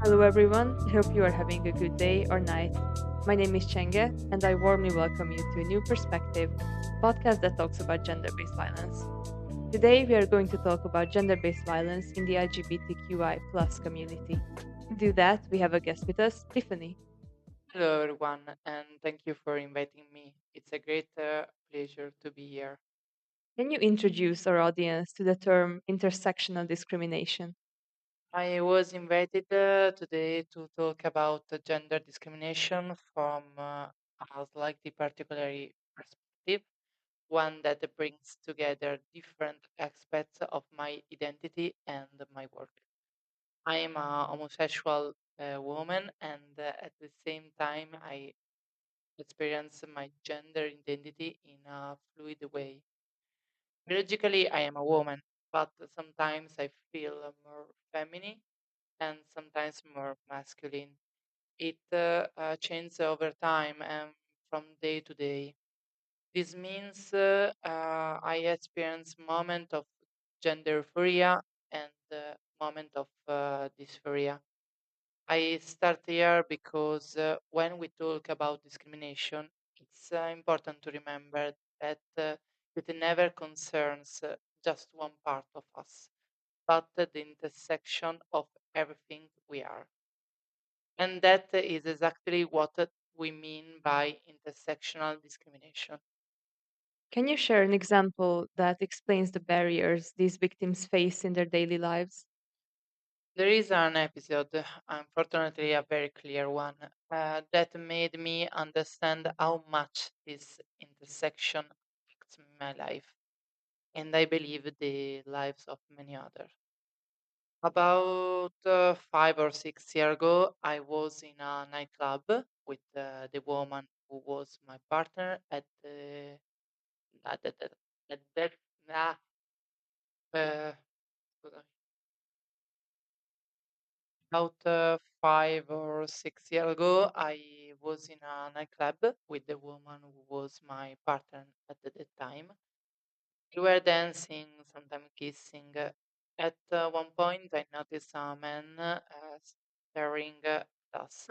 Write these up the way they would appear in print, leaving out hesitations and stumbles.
Hello, everyone. I hope you are having a good day or night. My name is Chenge, and I warmly welcome you to a new perspective podcast that talks about gender based violence. Today, we are going to talk about gender based violence in the LGBTQI plus community. To do that, we have a guest with us, Tiffany. Hello, everyone, and thank you for inviting me. It's a great pleasure to be here. Can you introduce our audience to the term intersectional discrimination? I was invited today to talk about gender discrimination from a slightly particular perspective, one that brings together different aspects of my identity and my work. I am a homosexual woman, and at the same time, I experience my gender identity in a fluid way. Biologically, I am a woman, but sometimes I feel more feminine and sometimes more masculine. It changes over time and from day to day. This means I experience moment of gender euphoria and moment of dysphoria. I start here because when we talk about discrimination, it's important to remember that it never concerns just one part of us, but the intersection of everything we are. And that is exactly what we mean by intersectional discrimination. Can you share an example that explains the barriers these victims face in their daily lives? There is an episode, unfortunately a very clear one, that made me understand how much this intersection affects my life, and I believe the lives of many others. About 5 or 6 years ago, I was in a nightclub with the woman who was my partner at that at that nah, uh, scusami. About 5 or 6 years ago, I was in a nightclub with the woman who was my partner at that time. We were dancing, sometimes kissing. At one point, I noticed a man staring at us.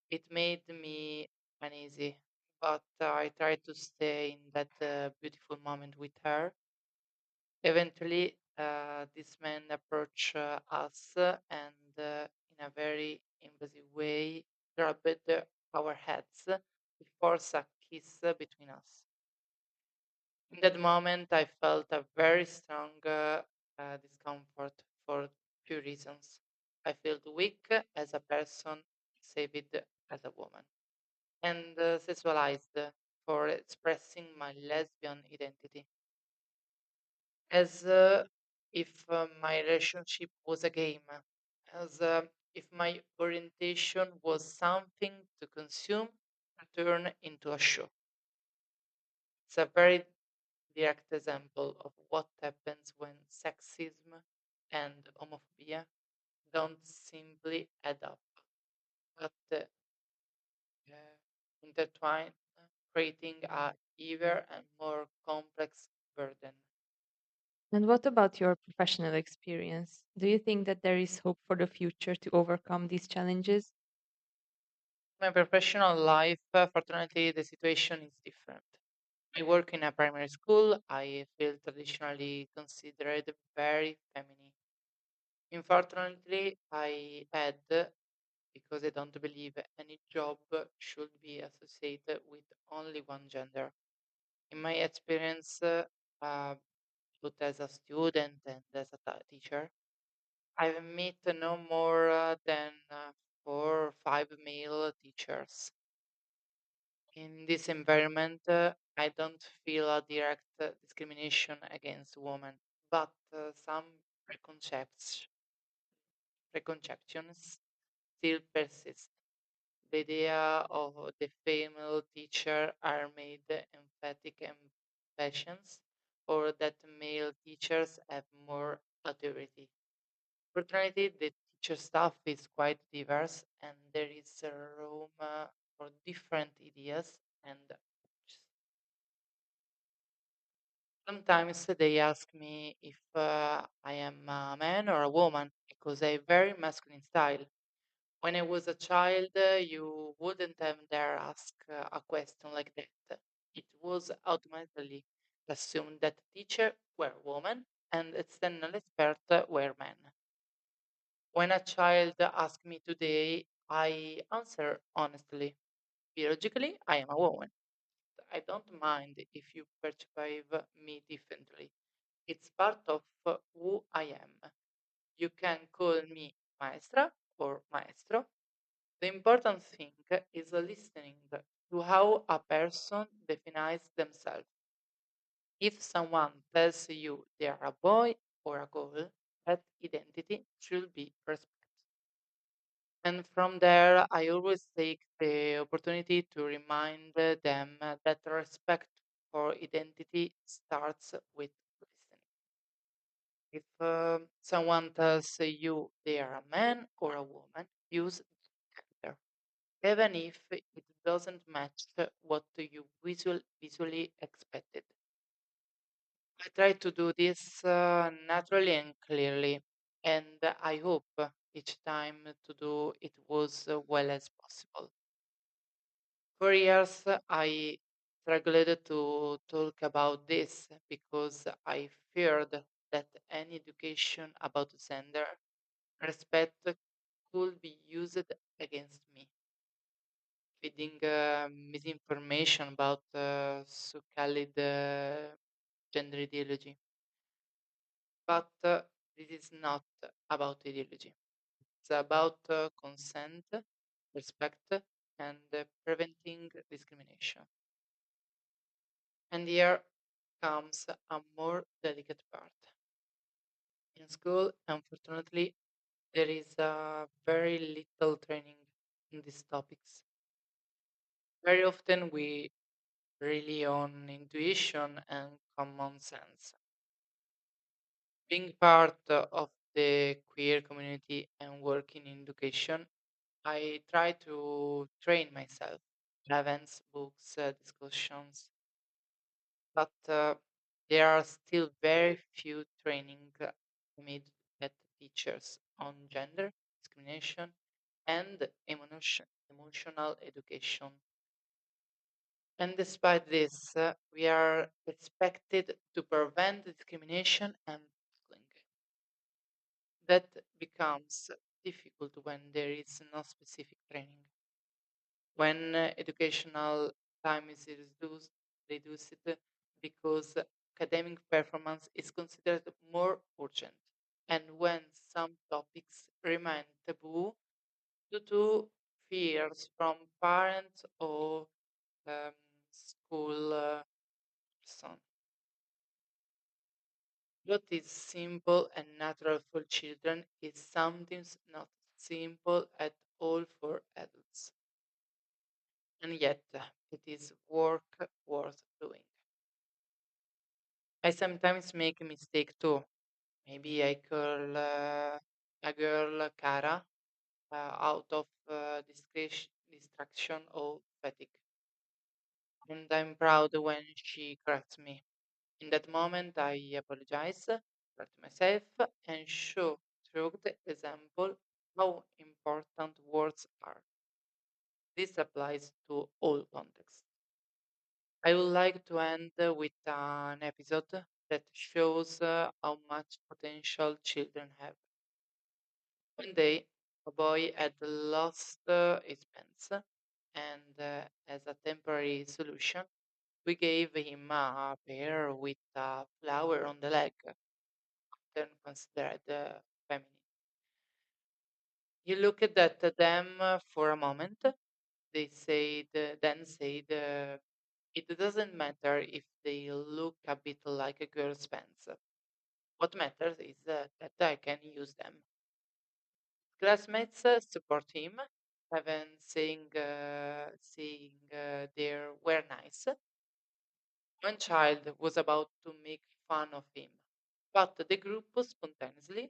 It made me uneasy, but I tried to stay in that beautiful moment with her. Eventually, this man approached us and, in a very invasive way, grabbed our heads to force a kiss between us. In that moment, I felt a very strong discomfort for two reasons. I felt weak as a person, saved as a woman, and sexualized for expressing my lesbian identity, as if my relationship was a game, as if my orientation was something to consume and turn into a show. It's a very direct example of what happens when sexism and homophobia don't simply add up, but uh, intertwine, creating a ever and more complex burden. And what about your professional experience? Do you think that there is hope for the future to overcome these challenges? My professional life, fortunately, the situation is different. I work in a primary school. I feel traditionally considered very feminine. Unfortunately, I had, because I don't believe any job should be associated with only one gender. In my experience, uh, both as a student and as a teacher, I've met no more than 4 or 5 male teachers. In this environment, I don't feel a direct discrimination against women, but some preconceptions still persist. The idea of the female teacher are made emphatic and patient, or that male teachers have more authority. Fortunately, the teacher staff is quite diverse, and there is a room for different ideas and approaches. Sometimes they ask me if I am a man or a woman because I have very masculine style. When I was a child, you wouldn't have dare ask a question like that. It was automatically assumed that teacher were women and external expert were men. When a child asks me today, I answer honestly. Biologically, I am a woman. I don't mind if you perceive me differently. It's part of who I am. You can call me maestra or maestro. The important thing is listening to how a person defines themselves. If someone tells you they are a boy or a girl, that identity should be respected. And from there, I always take the opportunity to remind them that respect for identity starts with listening. If someone tells you they are a man or a woman, use gender, even if it doesn't match what you visually expected. I try to do this naturally and clearly, and I hope each time to do it was well as possible. For years, I struggled to talk about this because I feared that any education about gender respect could be used against me, feeding misinformation about so-called gender ideology. But this is not about ideology. It's about consent, respect, and preventing discrimination. And here comes a more delicate part. In school, unfortunately, there is very little training in these topics. Very often, we rely on intuition and common sense. Being part of the queer community and working in education, I try to train myself. Events, books, discussions, but there are still very few training made at teachers on gender discrimination and emotional education. And despite this, we are expected to prevent discrimination and bullying. That becomes difficult when there is no specific training. When educational time is reduced because academic performance is considered more urgent, and when some topics remain taboo due to fears from parents or um, school person. What is simple and natural for children is sometimes not simple at all for adults. And yet it is work worth doing. I sometimes make a mistake too. Maybe I call a girl Cara out of distraction or fatigue. And I'm proud when she corrects me. In that moment, I apologize, correct myself, and show through the example how important words are. This applies to all contexts. I would like to end with an episode that shows how much potential children have. One day, a boy had lost his pants, and as a temporary solution, we gave him a pair with a flower on the leg, then considered feminine. He looked at them for a moment. They said, then said, it doesn't matter if they look a bit like a girl's pants. What matters is that I can use them. Classmates support him, even saying they were nice. One child was about to make fun of him, but the group spontaneously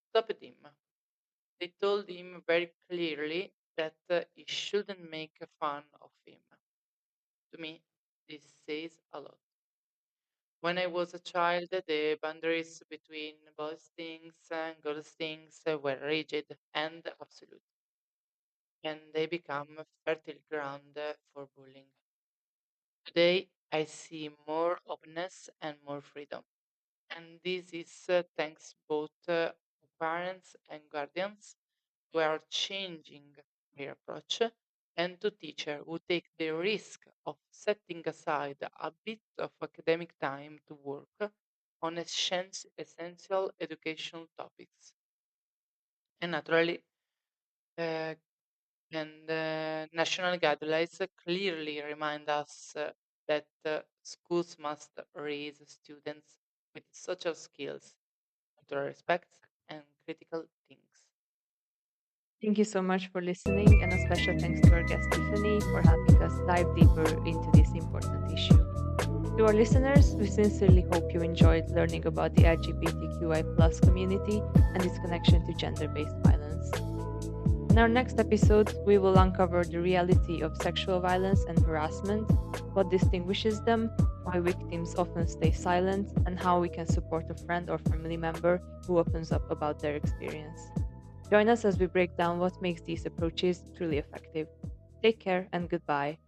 stopped him. They told him very clearly that he shouldn't make fun of him. To me, this says a lot. When I was a child, the boundaries between boys' things and girls' things were rigid and absolute. and they become fertile ground for bullying. Today, I see more openness and more freedom. And this is thanks both to parents and guardians who are changing their approach and to teachers who take the risk of setting aside a bit of academic time to work on essential educational topics. And naturally, uh, national guidelines clearly remind us that schools must raise students with social skills, mutual respect, and critical things. Thank you so much for listening, and a special thanks to our guest Tiffany for helping us dive deeper into this important issue. To our listeners, we sincerely hope you enjoyed learning about the LGBTQI community and its connection to gender based violence. In our next episode, we will uncover the reality of sexual violence and harassment, what distinguishes them, why victims often stay silent, and how we can support a friend or family member who opens up about their experience. Join us as we break down what makes these approaches truly effective. Take care and goodbye.